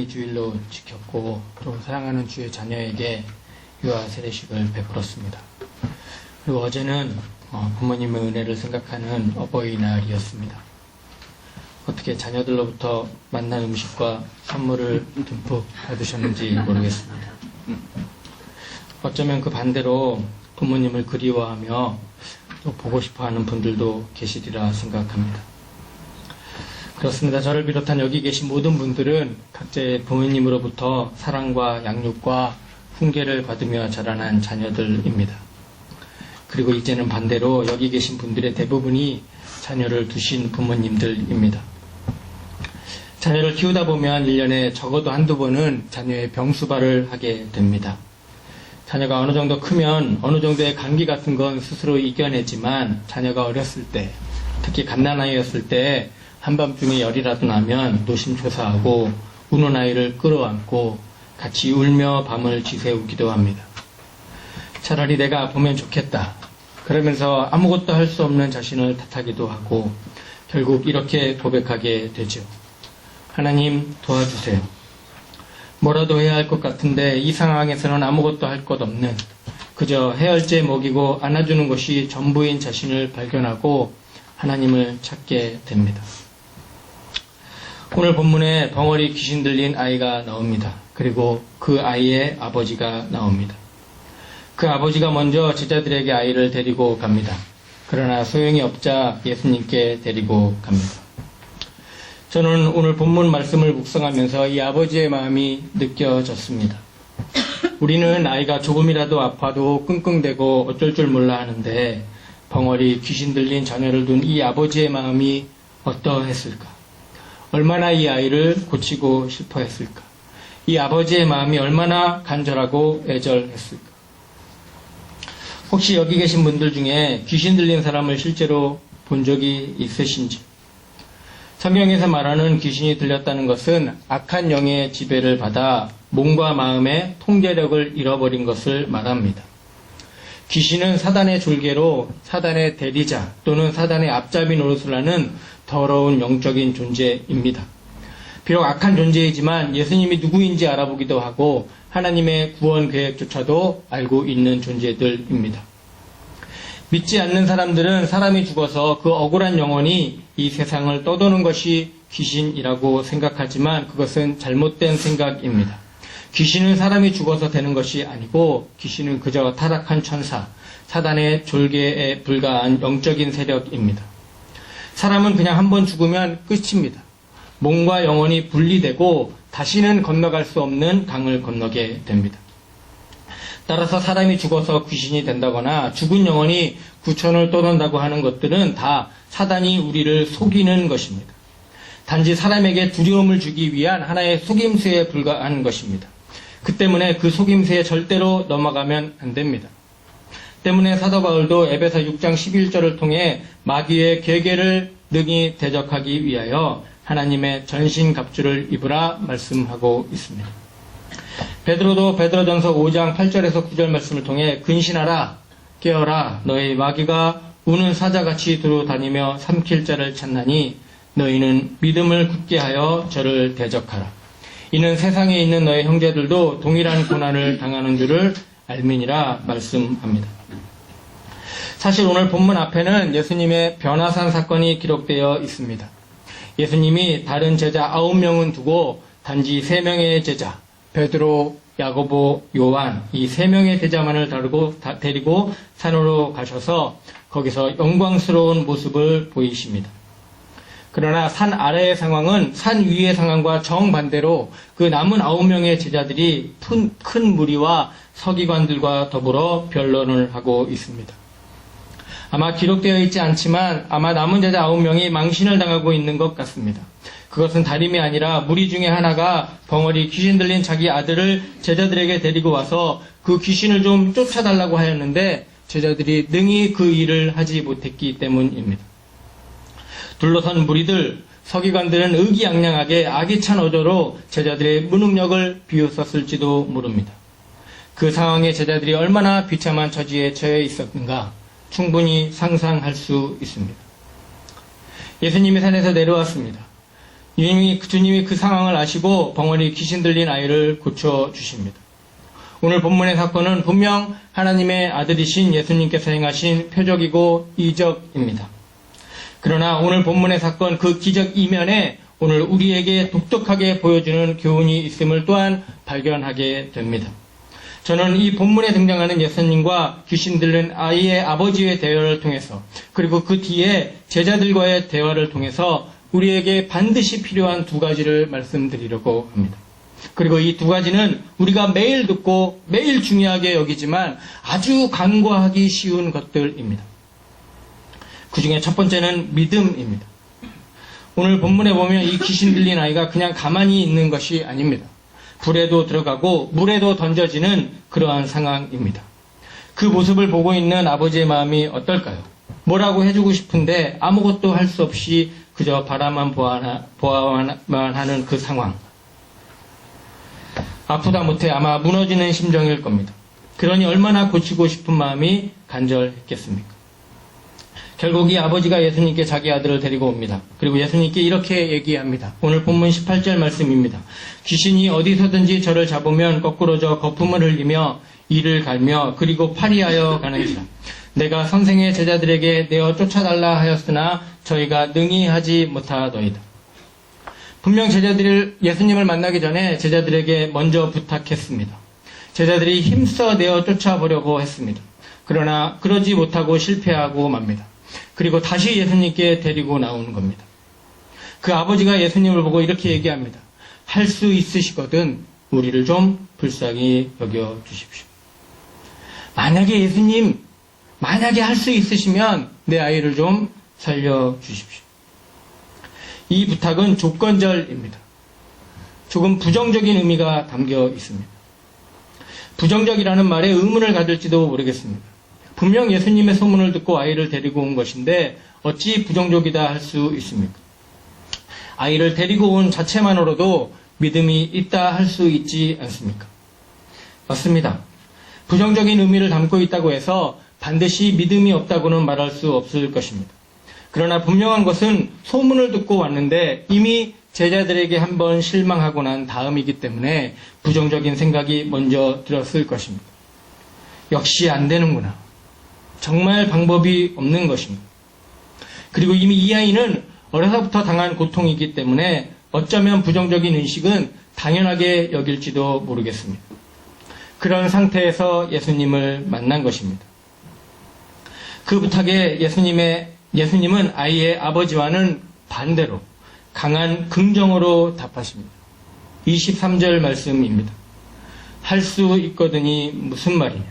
온전히 주일로 지켰고 또 사랑하는 주의 자녀에게 유아 세례식을 베풀었습니다. 그리고 어제는 부모님의 은혜를 생각하는 어버이날이었습니다. 어떻게 자녀들로부터 만난 음식과 선물을 듬뿍 받으셨는지 모르겠습니다. 어쩌면 그 반대로 부모님을 그리워하며 또 보고 싶어하는 분들도 계시리라 생각합니다. 그렇습니다. 저를 비롯한 여기 계신 모든 분들은 각자의 부모님으로부터 사랑과 양육과 훈계를 받으며 자라난 자녀들입니다. 그리고 이제는 반대로 여기 계신 분들의 대부분이 자녀를 두신 부모님들입니다. 자녀를 키우다 보면 1년에 적어도 한두 번은 자녀의 병수발을 하게 됩니다. 자녀가 어느 정도 크면 어느 정도의 감기 같은 건 스스로 이겨내지만 자녀가 어렸을 때, 특히 갓난아이였을 때 한밤중에 열이라도 나면 노심초사하고 우는 아이를 끌어안고 같이 울며 밤을 지새우기도 합니다. 차라리 내가 보면 좋겠다. 그러면서 아무것도 할 수 없는 자신을 탓하기도 하고 결국 이렇게 고백하게 되죠. 하나님 도와주세요. 뭐라도 해야 할 것 같은데 이 상황에서는 아무것도 할 것 없는 그저 해열제 먹이고 안아주는 것이 전부인 자신을 발견하고 하나님을 찾게 됩니다. 오늘 본문에 벙어리 귀신 들린 아이가 나옵니다. 그리고 그 아이의 아버지가 나옵니다. 그 아버지가 먼저 제자들에게 아이를 데리고 갑니다. 그러나 소용이 없자 예수님께 데리고 갑니다. 저는 오늘 본문 말씀을 묵상하면서 이 아버지의 마음이 느껴졌습니다. 우리는 아이가 조금이라도 아파도 끙끙대고 어쩔 줄 몰라 하는데 벙어리 귀신 들린 자녀를 둔 이 아버지의 마음이 어떠했을까? 얼마나 이 아이를 고치고 싶어 했을까? 이 아버지의 마음이 얼마나 간절하고 애절했을까? 혹시 여기 계신 분들 중에 귀신 들린 사람을 실제로 본 적이 있으신지? 성경에서 말하는 귀신이 들렸다는 것은 악한 영의 지배를 받아 몸과 마음의 통제력을 잃어버린 것을 말합니다. 귀신은 사단의 졸개로 사단의 대리자 또는 사단의 앞잡이 노릇을 하는 더러운 영적인 존재입니다. 비록 악한 존재이지만 예수님이 누구인지 알아보기도 하고 하나님의 구원 계획조차도 알고 있는 존재들입니다. 믿지 않는 사람들은 사람이 죽어서 그 억울한 영혼이 이 세상을 떠도는 것이 귀신이라고 생각하지만 그것은 잘못된 생각입니다. 귀신은 사람이 죽어서 되는 것이 아니고 귀신은 그저 타락한 천사, 사단의 졸개에 불과한 영적인 세력입니다. 사람은 그냥 한번 죽으면 끝입니다. 몸과 영혼이 분리되고 다시는 건너갈 수 없는 강을 건너게 됩니다. 따라서 사람이 죽어서 귀신이 된다거나 죽은 영혼이 구천을 떠난다고 하는 것들은 다 사단이 우리를 속이는 것입니다. 단지 사람에게 두려움을 주기 위한 하나의 속임수에 불과한 것입니다. 그 때문에 그 속임수에 절대로 넘어가면 안 됩니다. 때문에 사도 바울도 에베소 6장 11절을 통해 마귀의 계계를 능히 대적하기 위하여 하나님의 전신갑주를 입으라 말씀하고 있습니다. 베드로도 베드로전서 5장 8절에서 9절 말씀을 통해 근신하라 깨어라 너희 마귀가 우는 사자같이 두루 다니며 삼킬 자를 찾나니 너희는 믿음을 굳게 하여 저를 대적하라. 이는 세상에 있는 너희 형제들도 동일한 고난을 당하는 줄을 알미니라 말씀합니다. 사실 오늘 본문 앞에는 예수님의 변화산 사건이 기록되어 있습니다. 예수님이 다른 제자 9명은 두고 단지 3명의 제자 베드로, 야고보, 요한 이 3명의 제자만을 데리고 산으로 가셔서 거기서 영광스러운 모습을 보이십니다. 그러나 산 아래의 상황은 산 위의 상황과 정반대로 그 남은 9명의 제자들이 큰 무리와 서기관들과 더불어 변론을 하고 있습니다. 아마 기록되어 있지 않지만 아마 남은 제자 9명이 망신을 당하고 있는 것 같습니다. 그것은 다름이 아니라 무리 중에 하나가 벙어리 귀신 들린 자기 아들을 제자들에게 데리고 와서 그 귀신을 좀 쫓아달라고 하였는데 제자들이 능히 그 일을 하지 못했기 때문입니다. 둘러선 무리들, 서기관들은 의기양양하게 아기찬 어조로 제자들의 무능력을 비웃었을지도 모릅니다. 그 상황에 제자들이 얼마나 비참한 처지에 처해 있었는가 충분히 상상할 수 있습니다. 예수님이 산에서 내려왔습니다. 주님이 그 상황을 아시고 벙어리 귀신 들린 아이를 고쳐주십니다. 오늘 본문의 사건은 분명 하나님의 아들이신 예수님께서 행하신 표적이고 이적입니다. 그러나 오늘 본문의 사건 그 기적 이면에 오늘 우리에게 독특하게 보여주는 교훈이 있음을 또한 발견하게 됩니다. 저는 이 본문에 등장하는 예수님과 귀신 들린 아이의 아버지의 대화를 통해서 그리고 그 뒤에 제자들과의 대화를 통해서 우리에게 반드시 필요한 두 가지를 말씀드리려고 합니다. 그리고 이 두 가지는 우리가 매일 듣고 매일 중요하게 여기지만 아주 간과하기 쉬운 것들입니다. 그 중에 첫 번째는 믿음입니다. 오늘 본문에 보면 이 귀신 들린 아이가 그냥 가만히 있는 것이 아닙니다. 불에도 들어가고 물에도 던져지는 그러한 상황입니다. 그 모습을 보고 있는 아버지의 마음이 어떨까요? 뭐라고 해주고 싶은데 아무것도 할 수 없이 그저 바라만 보아만 하는 그 상황. 아프다 못해 아마 무너지는 심정일 겁니다. 그러니 얼마나 고치고 싶은 마음이 간절했겠습니까? 결국 이 아버지가 예수님께 자기 아들을 데리고 옵니다. 그리고 예수님께 이렇게 얘기합니다. 오늘 본문 18절 말씀입니다. 귀신이 어디서든지 저를 잡으면 거꾸로 져 거품을 흘리며 이를 갈며 그리고 파리하여 가는지라. 내가 선생의 제자들에게 내어 쫓아달라 하였으나 저희가 능히 하지 못하더이다. 분명 제자들이 예수님을 만나기 전에 제자들에게 먼저 부탁했습니다. 제자들이 힘써 내어 쫓아보려고 했습니다. 그러나 그러지 못하고 실패하고 맙니다. 그리고 다시 예수님께 데리고 나오는 겁니다. 그 아버지가 예수님을 보고 이렇게 얘기합니다. 할 수 있으시거든 우리를 좀 불쌍히 여겨 주십시오. 만약에 할 수 있으시면 내 아이를 좀 살려 주십시오. 이 부탁은 조건절입니다. 조금 부정적인 의미가 담겨 있습니다. 부정적이라는 말에 의문을 가질지도 모르겠습니다. 분명 예수님의 소문을 듣고 아이를 데리고 온 것인데 어찌 부정적이다 할 수 있습니까? 아이를 데리고 온 자체만으로도 믿음이 있다 할 수 있지 않습니까? 맞습니다. 부정적인 의미를 담고 있다고 해서 반드시 믿음이 없다고는 말할 수 없을 것입니다. 그러나 분명한 것은 소문을 듣고 왔는데 이미 제자들에게 한번 실망하고 난 다음이기 때문에 부정적인 생각이 먼저 들었을 것입니다. 역시 안 되는구나. 정말 방법이 없는 것입니다. 그리고 이미 이 아이는 어려서부터 당한 고통이기 때문에 어쩌면 부정적인 의식은 당연하게 여길지도 모르겠습니다. 그런 상태에서 예수님을 만난 것입니다. 그 부탁에 예수님은 아이의 아버지와는 반대로 강한 긍정으로 답하십니다. 23절 말씀입니다. 할 수 있거든이 무슨 말이냐.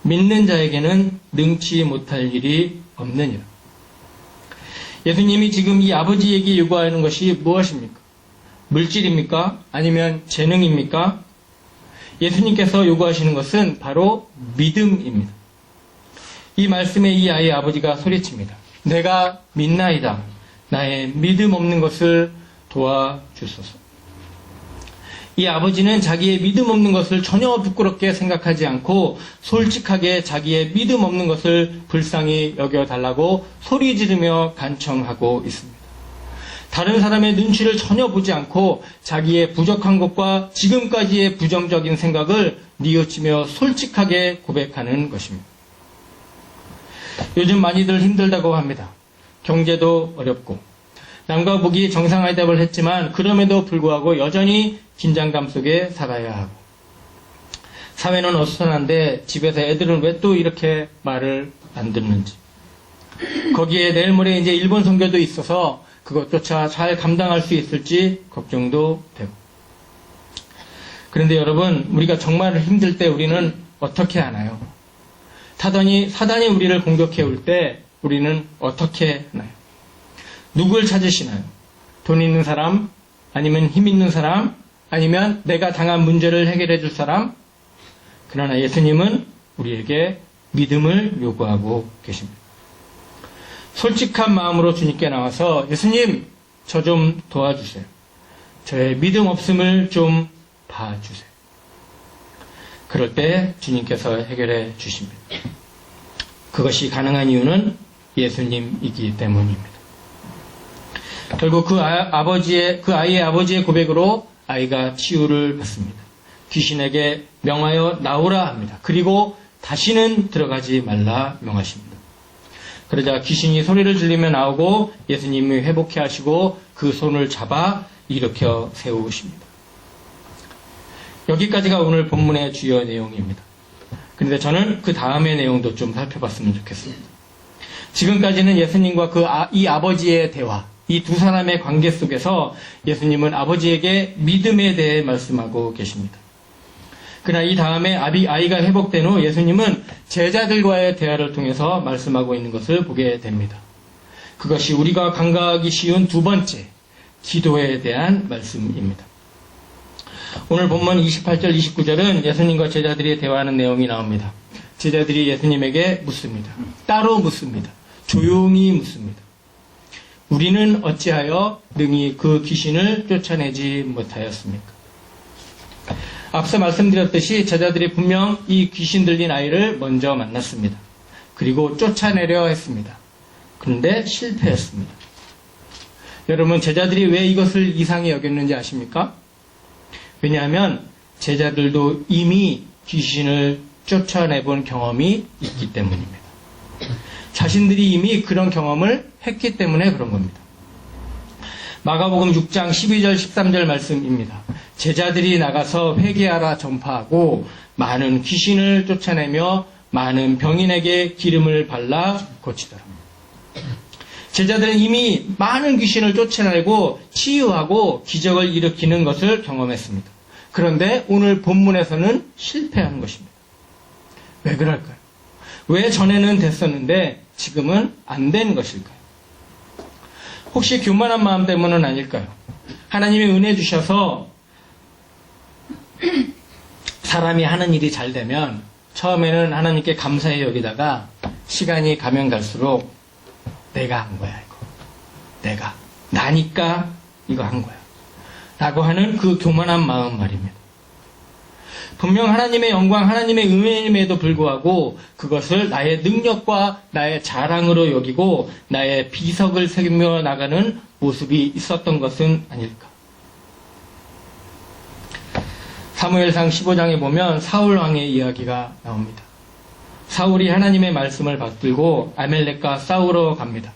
믿는 자에게는 능치 못할 일이 없느니라. 예수님이 지금 이 아버지에게 요구하는 것이 무엇입니까? 물질입니까? 아니면 재능입니까? 예수님께서 요구하시는 것은 바로 믿음입니다. 이 말씀에 이 아이의 아버지가 소리칩니다. 내가 믿나이다. 나의 믿음 없는 것을 도와주소서. 이 아버지는 자기의 믿음 없는 것을 전혀 부끄럽게 생각하지 않고 솔직하게 자기의 믿음 없는 것을 불쌍히 여겨달라고 소리 지르며 간청하고 있습니다. 다른 사람의 눈치를 전혀 보지 않고 자기의 부족한 것과 지금까지의 부정적인 생각을 뉘우치며 솔직하게 고백하는 것입니다. 요즘 많이들 힘들다고 합니다. 경제도 어렵고 남과 북이 정상회담을 했지만 그럼에도 불구하고 여전히 긴장감 속에 살아야 하고 사회는 어수선한데 집에서 애들은 왜 또 이렇게 말을 안 듣는지 거기에 내일 모레 이제 일본 선교도 있어서 그것조차 잘 감당할 수 있을지 걱정도 되고 그런데 여러분 우리가 정말 힘들 때 우리는 어떻게 하나요? 사단이 우리를 공격해 올 때 우리는 어떻게 하나요? 누굴 찾으시나요? 돈 있는 사람? 아니면 힘 있는 사람? 아니면 내가 당한 문제를 해결해 줄 사람? 그러나 예수님은 우리에게 믿음을 요구하고 계십니다. 솔직한 마음으로 주님께 나와서 예수님, 저 좀 도와주세요. 저의 믿음 없음을 좀 봐주세요. 그럴 때 주님께서 해결해 주십니다. 그것이 가능한 이유는 예수님이기 때문입니다. 결국 그 아이의 아버지의 고백으로 아이가 치유를 받습니다. 귀신에게 명하여 나오라 합니다. 그리고 다시는 들어가지 말라 명하십니다. 그러자 귀신이 소리를 질리며 나오고 예수님이 회복해 하시고 그 손을 잡아 일으켜 세우십니다. 여기까지가 오늘 본문의 주요 내용입니다. 그런데 저는 그 다음의 내용도 좀 살펴봤으면 좋겠습니다. 지금까지는 예수님과 이 아버지의 대화, 이 두 사람의 관계 속에서 예수님은 아버지에게 믿음에 대해 말씀하고 계십니다. 그러나 이 다음에 아이가 회복된 후 예수님은 제자들과의 대화를 통해서 말씀하고 있는 것을 보게 됩니다. 그것이 우리가 간과하기 쉬운 두 번째, 기도에 대한 말씀입니다. 오늘 본문 28절, 29절은 예수님과 제자들이 대화하는 내용이 나옵니다. 제자들이 예수님에게 묻습니다. 따로 묻습니다. 조용히 묻습니다. 우리는 어찌하여 능히 그 귀신을 쫓아내지 못하였습니까? 앞서 말씀드렸듯이 제자들이 분명 이 귀신 들린 아이를 먼저 만났습니다. 그리고 쫓아내려 했습니다. 그런데 실패했습니다. 여러분, 제자들이 왜 이것을 이상히 여겼는지 아십니까? 왜냐하면 제자들도 이미 귀신을 쫓아내본 경험이 있기 때문입니다. 자신들이 이미 그런 경험을 했기 때문에 그런 겁니다. 마가복음 6장 12절 13절 말씀입니다. 제자들이 나가서 회개하라 전파하고 많은 귀신을 쫓아내며 많은 병인에게 기름을 발라 고치더라. 제자들은 이미 많은 귀신을 쫓아내고 치유하고 기적을 일으키는 것을 경험했습니다. 그런데 오늘 본문에서는 실패한 것입니다. 왜 그럴까요? 왜 전에는 됐었는데 지금은 안 된 것일까요? 혹시 교만한 마음 때문은 아닐까요? 하나님이 은혜 주셔서 사람이 하는 일이 잘 되면 처음에는 하나님께 감사히 여기다가 시간이 가면 갈수록 내가 한 거야, 이거. 나니까 이거 한 거야. 라고 하는 그 교만한 마음 말입니다. 분명 하나님의 영광, 하나님의 은혜임에도 불구하고 그것을 나의 능력과 나의 자랑으로 여기고 나의 비석을 새기며 나가는 모습이 있었던 것은 아닐까. 사무엘상 15장에 보면 사울 왕의 이야기가 나옵니다. 사울이 하나님의 말씀을 받들고 아멜렉과 싸우러 갑니다.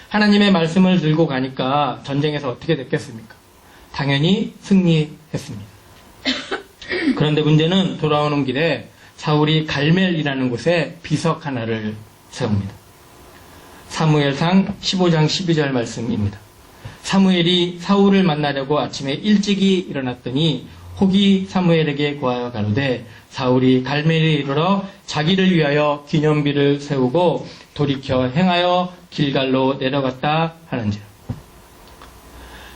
하나님의 말씀을 들고 가니까 전쟁에서 어떻게 됐겠습니까? 당연히 승리했습니다. 그런데 문제는 돌아오는 길에 사울이 갈멜이라는 곳에 비석 하나를 세웁니다. 사무엘상 15장 12절 말씀입니다. 사무엘이 사울을 만나려고 아침에 일찍이 일어났더니 혹이 사무엘에게 고하여 가로되 사울이 갈멜에 이르러 자기를 위하여 기념비를 세우고 돌이켜 행하여 길갈로 내려갔다 하는지라.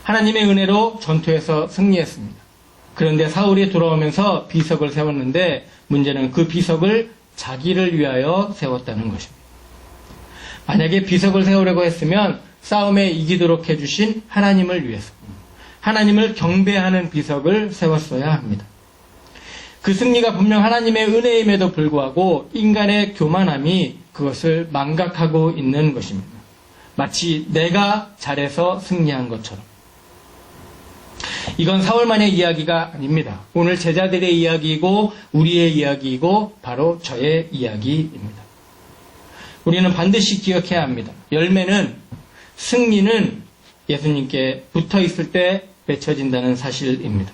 하나님의 은혜로 전투에서 승리했습니다. 그런데 사울이 돌아오면서 비석을 세웠는데 문제는 그 비석을 자기를 위하여 세웠다는 것입니다. 만약에 비석을 세우려고 했으면 싸움에 이기도록 해주신 하나님을 위해서, 하나님을 경배하는 비석을 세웠어야 합니다. 그 승리가 분명 하나님의 은혜임에도 불구하고 인간의 교만함이 그것을 망각하고 있는 것입니다. 마치 내가 잘해서 승리한 것처럼. 이건 사울만의 이야기가 아닙니다. 오늘 제자들의 이야기이고 우리의 이야기이고 바로 저의 이야기입니다. 우리는 반드시 기억해야 합니다. 열매는, 승리는 예수님께 붙어있을 때 맺혀진다는 사실입니다.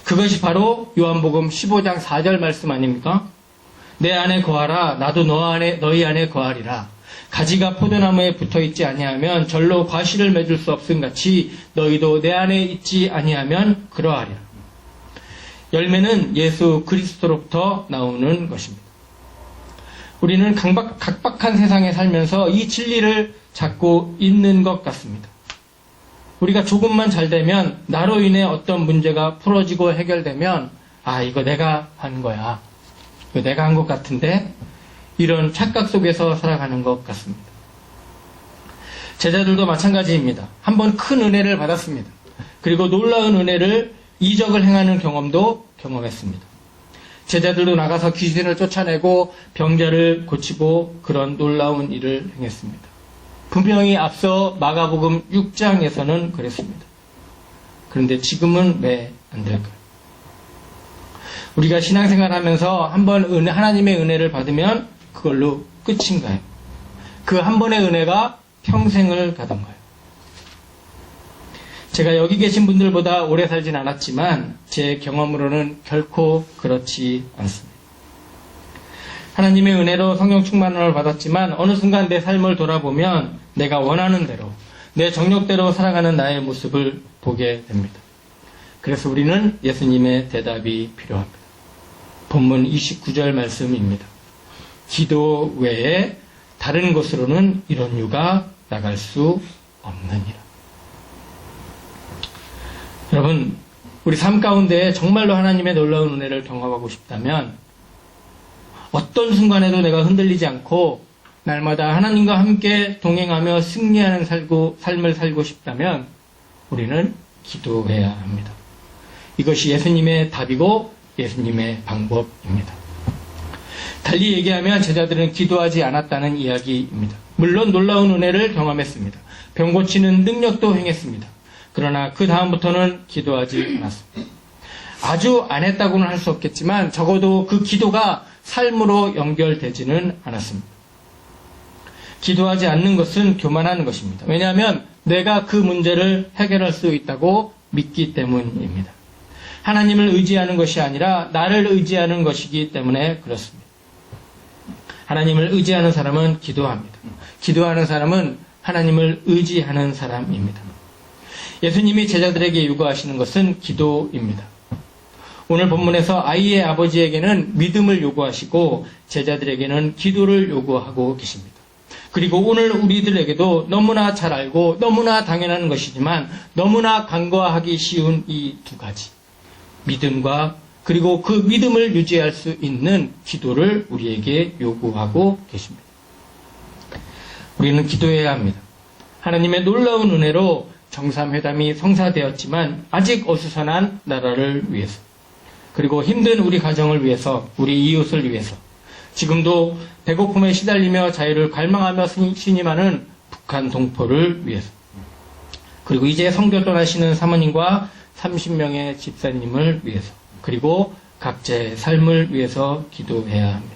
그것이 바로 요한복음 15장 4절 말씀 아닙니까? 내 안에 거하라, 나도 너희 안에 거하리라. 가지가 포도나무에 붙어있지 아니하면 절로 과실을 맺을 수 없음 같이 너희도 내 안에 있지 아니하면 그러하리라. 열매는 예수 그리스도로부터 나오는 것입니다. 우리는 각박한 세상에 살면서 이 진리를 잡고 있는 것 같습니다. 우리가 조금만 잘 되면 나로 인해 어떤 문제가 풀어지고 해결되면 이거 내가 한 거야. 이거 내가 한 것 같은데 이런 착각 속에서 살아가는 것 같습니다. 제자들도 마찬가지입니다. 한번 큰 은혜를 받았습니다. 그리고 놀라운 은혜를 이적을 행하는 경험도 경험했습니다. 제자들도 나가서 귀신을 쫓아내고 병자를 고치고 그런 놀라운 일을 행했습니다. 분명히 앞서 마가복음 6장에서는 그랬습니다. 그런데 지금은 왜 안 될까요? 우리가 신앙생활 하면서 한번 하나님의 은혜를 받으면 그걸로 끝인가요? 그 한 번의 은혜가 평생을 가던가요? 제가 여기 계신 분들보다 오래 살진 않았지만 제 경험으로는 결코 그렇지 않습니다. 하나님의 은혜로 성령 충만을 받았지만 어느 순간 내 삶을 돌아보면 내가 원하는 대로 내 정욕대로 살아가는 나의 모습을 보게 됩니다. 그래서 우리는 예수님의 대답이 필요합니다. 본문 29절 말씀입니다. 기도 외에 다른 곳으로는 이런 유가 나갈 수 없느니라. 여러분, 우리 삶 가운데 정말로 하나님의 놀라운 은혜를 경험하고 싶다면 어떤 순간에도 내가 흔들리지 않고 날마다 하나님과 함께 동행하며 승리하는 삶을 살고 싶다면 우리는 기도해야 합니다. 이것이 예수님의 답이고 예수님의 방법입니다. 달리 얘기하면 제자들은 기도하지 않았다는 이야기입니다. 물론 놀라운 은혜를 경험했습니다. 병 고치는 능력도 행했습니다. 그러나 그 다음부터는 기도하지 않았습니다. 아주 안 했다고는 할 수 없겠지만 적어도 그 기도가 삶으로 연결되지는 않았습니다. 기도하지 않는 것은 교만한 것입니다. 왜냐하면 내가 그 문제를 해결할 수 있다고 믿기 때문입니다. 하나님을 의지하는 것이 아니라 나를 의지하는 것이기 때문에 그렇습니다. 하나님을 의지하는 사람은 기도합니다. 기도하는 사람은 하나님을 의지하는 사람입니다. 예수님이 제자들에게 요구하시는 것은 기도입니다. 오늘 본문에서 아이의 아버지에게는 믿음을 요구하시고 제자들에게는 기도를 요구하고 계십니다. 그리고 오늘 우리들에게도 너무나 잘 알고 너무나 당연한 것이지만 너무나 간과하기 쉬운 이 두 가지, 믿음과 그리고 그 믿음을 유지할 수 있는 기도를 우리에게 요구하고 계십니다. 우리는 기도해야 합니다. 하나님의 놀라운 은혜로 정상회담이 성사되었지만 아직 어수선한 나라를 위해서, 그리고 힘든 우리 가정을 위해서, 우리 이웃을 위해서, 지금도 배고픔에 시달리며 자유를 갈망하며 신임하는 북한 동포를 위해서, 그리고 이제 선교 떠나시는 사모님과 30명의 집사님을 위해서, 그리고 각자의 삶을 위해서 기도해야 합니다.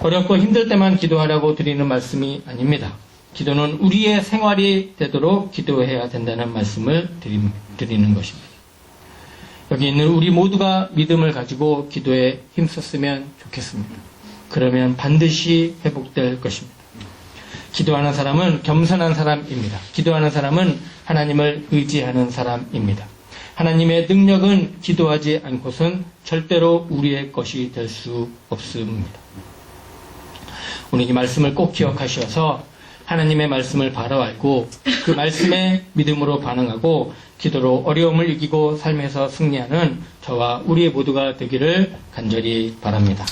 어렵고 힘들 때만 기도하라고 드리는 말씀이 아닙니다. 기도는 우리의 생활이 되도록 기도해야 된다는 말씀을 드리는 것입니다. 여기 있는 우리 모두가 믿음을 가지고 기도에 힘썼으면 좋겠습니다. 그러면 반드시 회복될 것입니다. 기도하는 사람은 겸손한 사람입니다. 기도하는 사람은 하나님을 의지하는 사람입니다. 하나님의 능력은 기도하지 않고선 절대로 우리의 것이 될 수 없습니다. 오늘 이 말씀을 꼭 기억하셔서 하나님의 말씀을 바로 알고 그 말씀에 믿음으로 반응하고 기도로 어려움을 이기고 삶에서 승리하는 저와 우리 모두가 되기를 간절히 바랍니다.